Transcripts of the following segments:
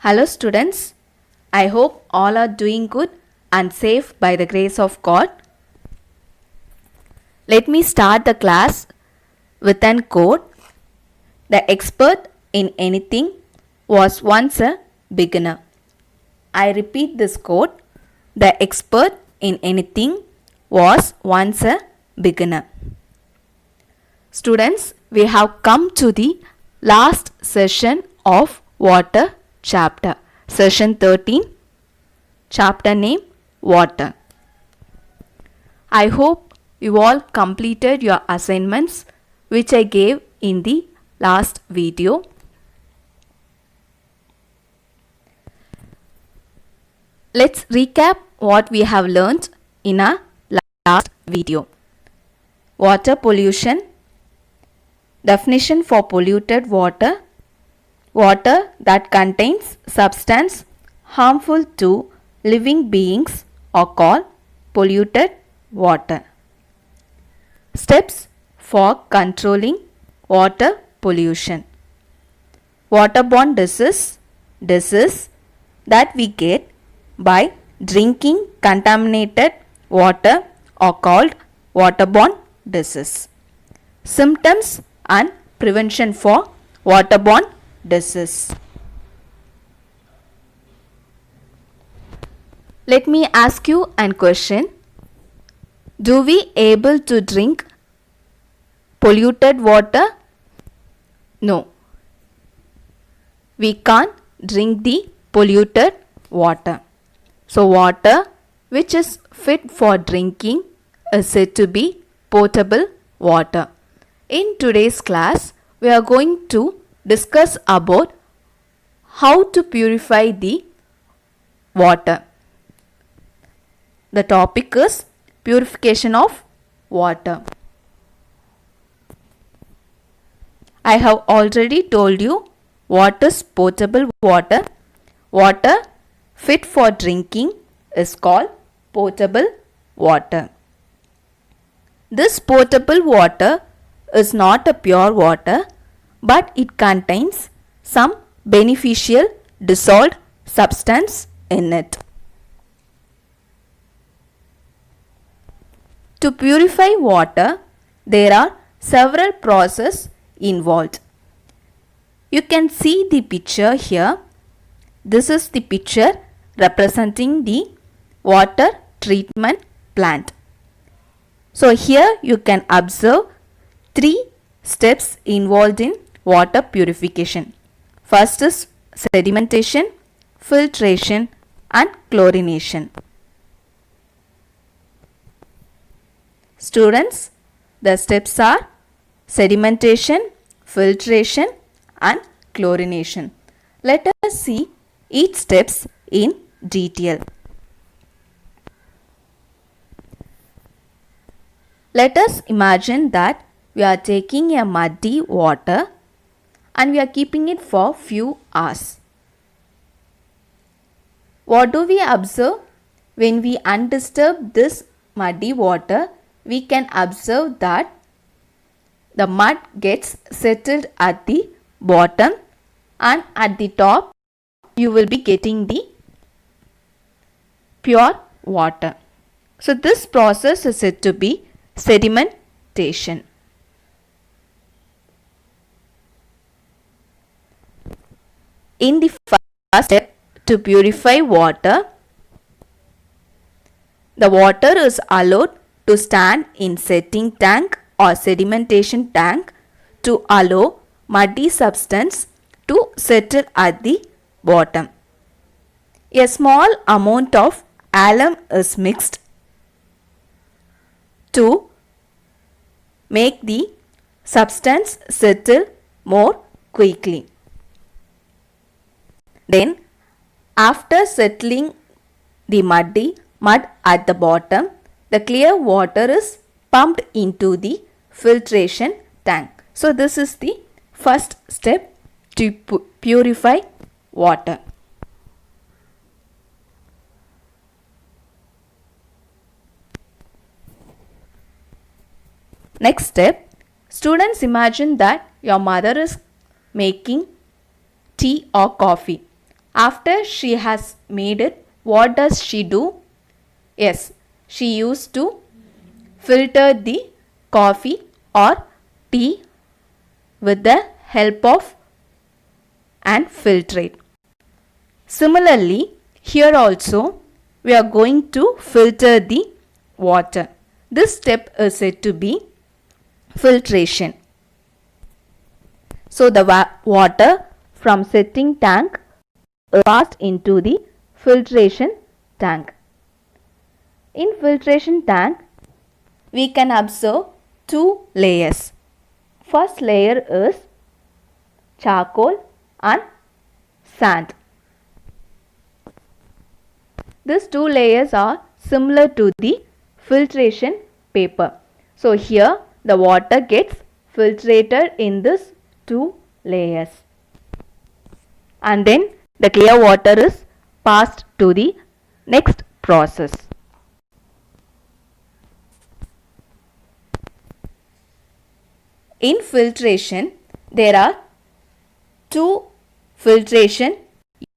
Hello students, I hope all are doing good and safe by the grace of God. Let me start the class with an quote. The expert in anything was once a beginner. I repeat this quote. The expert in anything was once a beginner. Students, we have come to the last session of water chapter. Session 13. Chapter name Water. I hope you all completed your assignments which I gave in the last video. Let's recap what we have learned in our last video. Water pollution. Definition for polluted water. Water that contains substance harmful to living beings are called polluted water. Steps for controlling water pollution. Waterborne disease that we get by drinking contaminated water are called waterborne disease. Symptoms and prevention for waterborne disease. Let me ask you a question. Do we able to drink polluted water? No. We can't drink the polluted water. So water which is fit for drinking is said to be potable water. In today's class, we are going to discuss about how to purify the water. The topic is purification of water. I have already told you what is potable water. Water fit for drinking is called potable water. This potable water is not a pure water, but it contains some beneficial dissolved substance in it. To purify water, there are several processes involved. You can see the picture here. This is the picture representing the water treatment plant. So here you can observe three steps involved in water purification. First is sedimentation, filtration and chlorination. Students, the steps are sedimentation, filtration and chlorination. Let us see each steps in detail. Let us imagine that we are taking a muddy water and we are keeping it for few hours. What do we observe? When we undisturb this muddy water, we can observe that the mud gets settled at the bottom and at the top you will be getting the pure water. So this process is said to be sedimentation. In the first step to purify water, the water is allowed to stand in setting tank or sedimentation tank to allow muddy substance to settle at the bottom. A small amount of alum is mixed to make the substance settle more quickly. Then, after settling the mud at the bottom, the clear water is pumped into the filtration tank. So, this is the first step to purify water. Next step, students, imagine that your mother is making tea or coffee After she has made it, what does she do? Yes, she used to filter the coffee or tea with the help of an filtrate. Similarly, here also we are going to filter the water. This step is said to be filtration. So the water from setting tank is passed into the filtration tank. In filtration tank, we can observe two layers. First layer is charcoal and sand. These two layers are similar to the filtration paper. So here the water gets filtrated in these two layers, and then the clear water is passed to the next process. In filtration, there are two filtration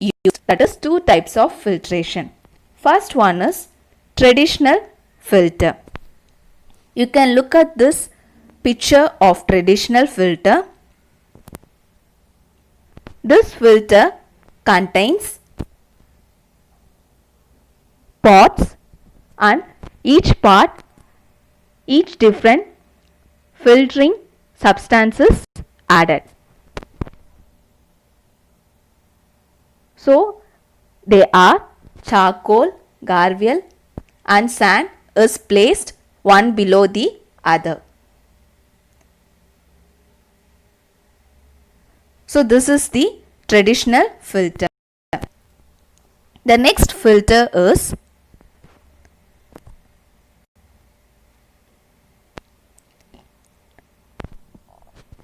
used, that is two types of filtration. First one is traditional filter. You can look at this picture of traditional filter. This filter contains pots, and each part, each different filtering substances added. So they are charcoal, gravel and sand is placed one below the other. So this is the traditional filter. The next filter is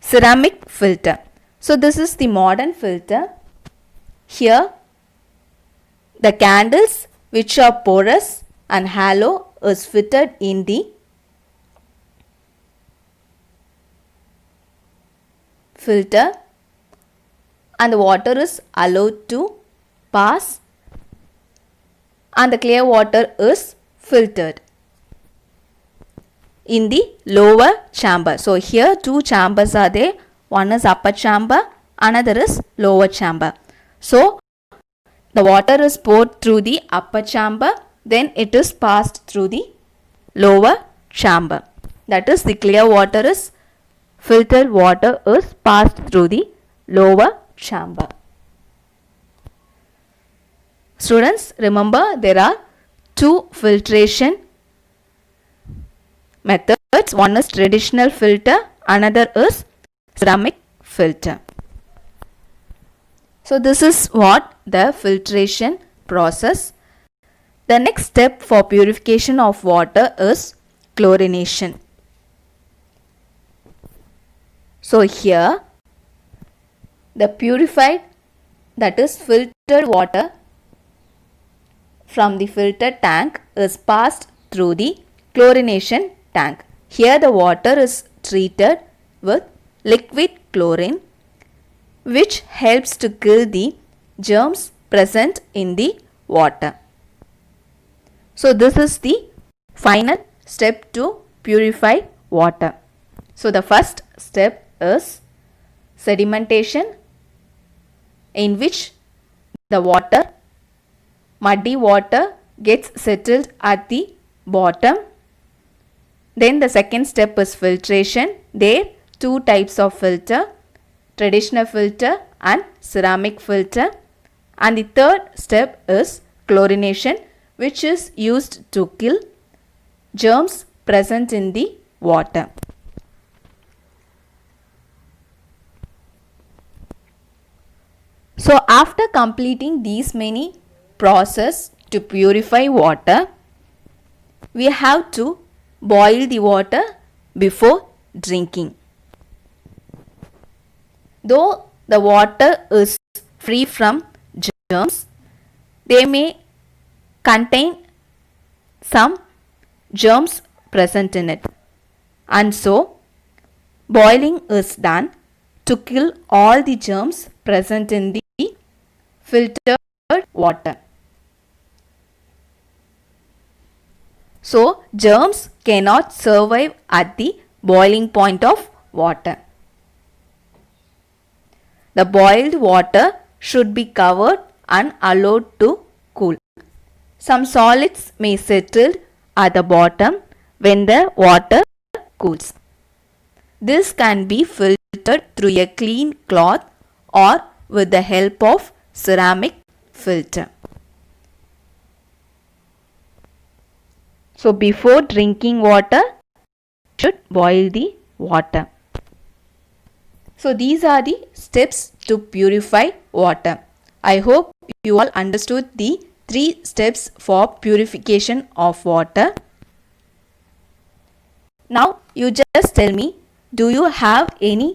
ceramic filter. So this is the modern filter. Here the candles which are porous and hollow is fitted in the filter, and the water is allowed to pass, and the clear water is filtered in the lower chamber. So here two chambers are there. One is upper chamber, another is lower chamber. So the water is poured through the upper chamber, then it is passed through the lower chamber. That is, the clear water is filtered water is passed through the lower chamber. Students, remember there are two filtration methods. One is traditional filter, another is ceramic filter. So this is what the filtration process. The next step for purification of water is chlorination. So here the purified, that is filtered water from the filter tank is passed through the chlorination tank. Here the water is treated with liquid chlorine, which helps to kill the germs present in the water. So this is the final step to purify water. So the first step is sedimentation, in which the water, muddy water, gets settled at the bottom. Then the second step is filtration. There two types of filter, traditional filter and ceramic filter. And the third step is chlorination, which is used to kill germs present in the water. So after completing these many processes to purify water, we have to boil the water before drinking. Though the water is free from germs, they may contain some germs present in it, and so boiling is done to kill all the germs present in the filtered water. So, germs cannot survive at the boiling point of water. The boiled water should be covered and allowed to cool. Some solids may settle at the bottom when the water cools. This can be filtered through a clean cloth or with the help of ceramic filter. So before drinking water, should boil the water. So these are the steps to purify water. I hope you all understood the 3 steps for purification of water. Now you just tell me, do you have any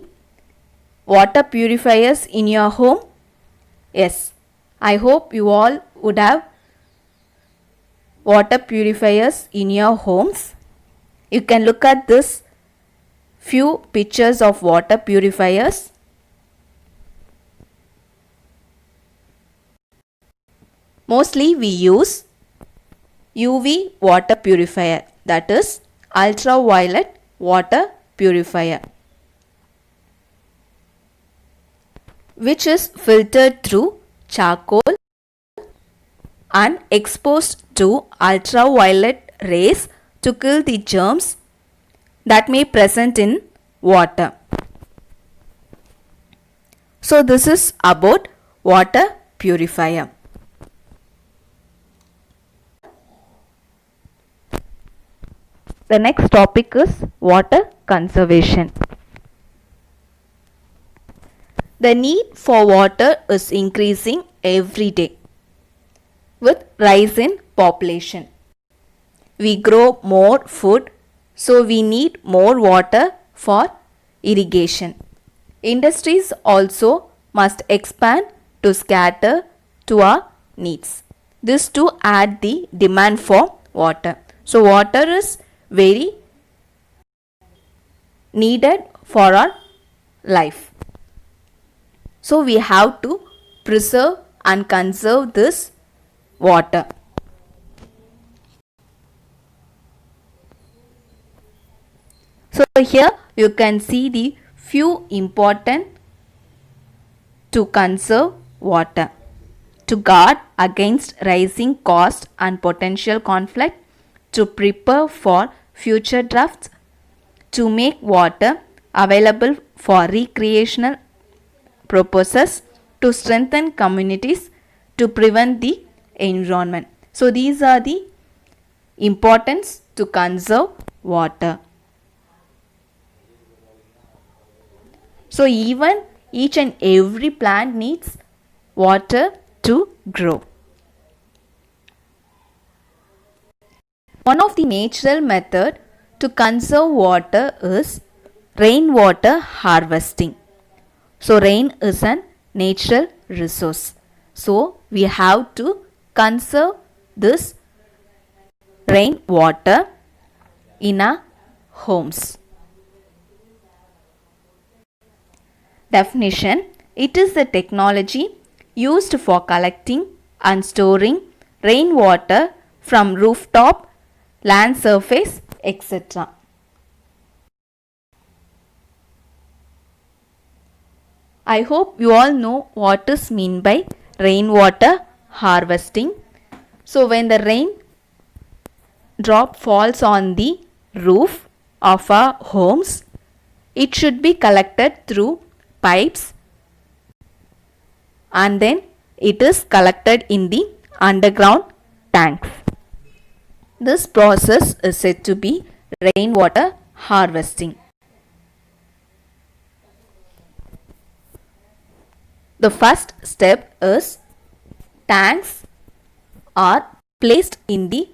water purifiers in your home? Yes, I hope you all would have water purifiers in your homes. You can look at this few pictures of water purifiers. Mostly we use UV water purifier, that is ultraviolet water purifier, which is filtered through charcoal and exposed to ultraviolet rays to kill the germs that may present in water. So this is about water purifier. The next topic is water conservation. The need for water is increasing every day with rise in population. We grow more food, so we need more water for irrigation. Industries also must expand to scatter to our needs. This to add the demand for water. So water is very needed for our life. So we have to preserve and conserve this water. So here you can see the few important to conserve water. To guard against rising cost and potential conflict, to prepare for future drafts, to make water available for recreational purposes, to strengthen communities, to prevent the environment. So these are the importance to conserve water. So even each and every plant needs water to grow. One of the natural method to conserve water is rainwater harvesting. So rain is a natural resource. So we have to conserve this rainwater in our homes. Definition: it is the technology used for collecting and storing rainwater from rooftop, land surface, etc. I hope you all know what is meant by rainwater harvesting. So when the rain drop falls on the roof of our homes, it should be collected through pipes and then it is collected in the underground tanks. This process is said to be rainwater harvesting. The first step is tanks are placed in the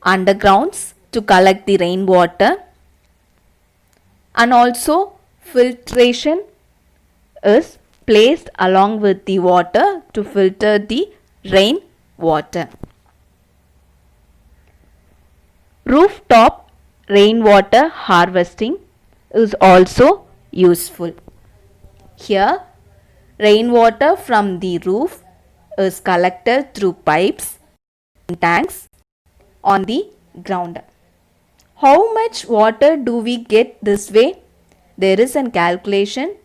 undergrounds to collect the rainwater, and also filtration is placed along with the water to filter the rain water. Rooftop rainwater harvesting is also useful. Here, rainwater from the roof is collected through pipes and tanks on the ground. How much water do we get this way? There is a calculation.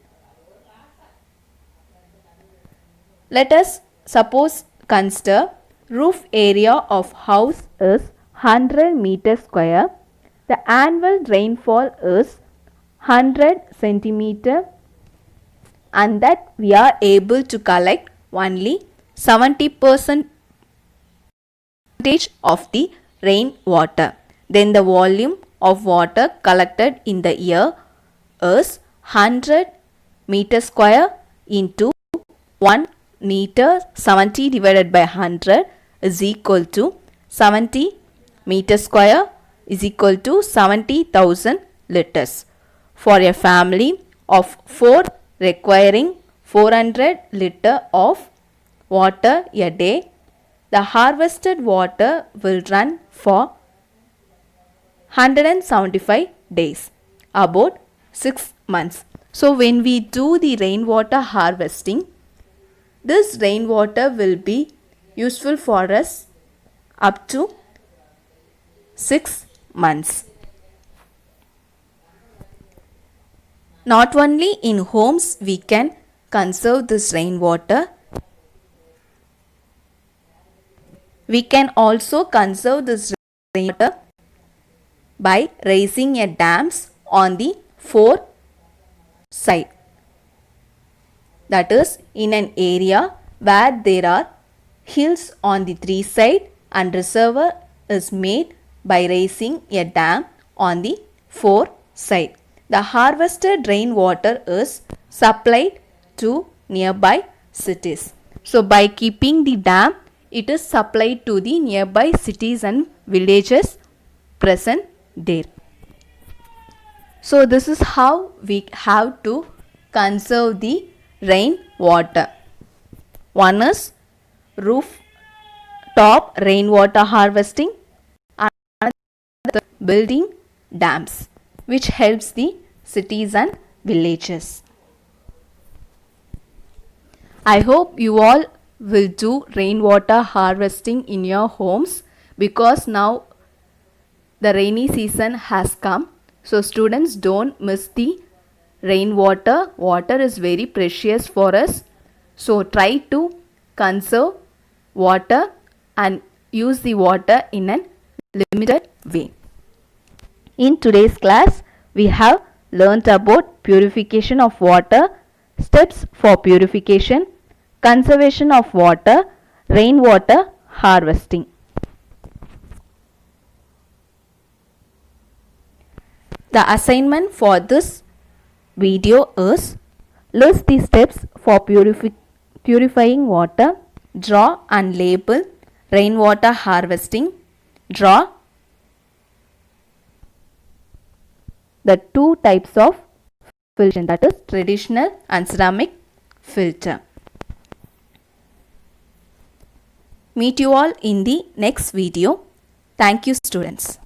Let us suppose consider roof area of house is 100 meter square. The annual rainfall is 100 centimeter and that we are able to collect only 70% of the rainwater. Then the volume of water collected in the year is 100 meter square into 1 meter. 70 divided by 100 is equal to 70 meter square is equal to 70,000 liters. For a family of 4 requiring 400 liter of water a day, the harvested water will run for 175 days, about 6 months. So when we do the rainwater harvesting, this rainwater will be useful for us up to 6 months. Not only in homes we can conserve this rainwater, we can also conserve this rainwater by raising a dams on the 4 side. That is, in an area where there are hills on the 3 side and reservoir is made by raising a dam on the 4 side. The harvested rainwater is supplied to nearby cities. So by keeping the dam, it is supplied to the nearby cities and villages present there. So this is how we have to conserve the rainwater. One is rooftop rainwater harvesting and another building dams, which helps the cities and villages. I hope you all will do rainwater harvesting in your homes, because now the rainy season has come. So students, don't miss the rainwater. Water is very precious for us. So try to conserve water and use the water in a limited way. In today's class, we have learnt about purification of water, steps for purification, conservation of water, rainwater harvesting. The assignment for this video is list the steps for purifying water, draw and label rainwater harvesting, draw the 2 types of filtration, that is traditional and ceramic filter. Meet you all in the next video. Thank you, students.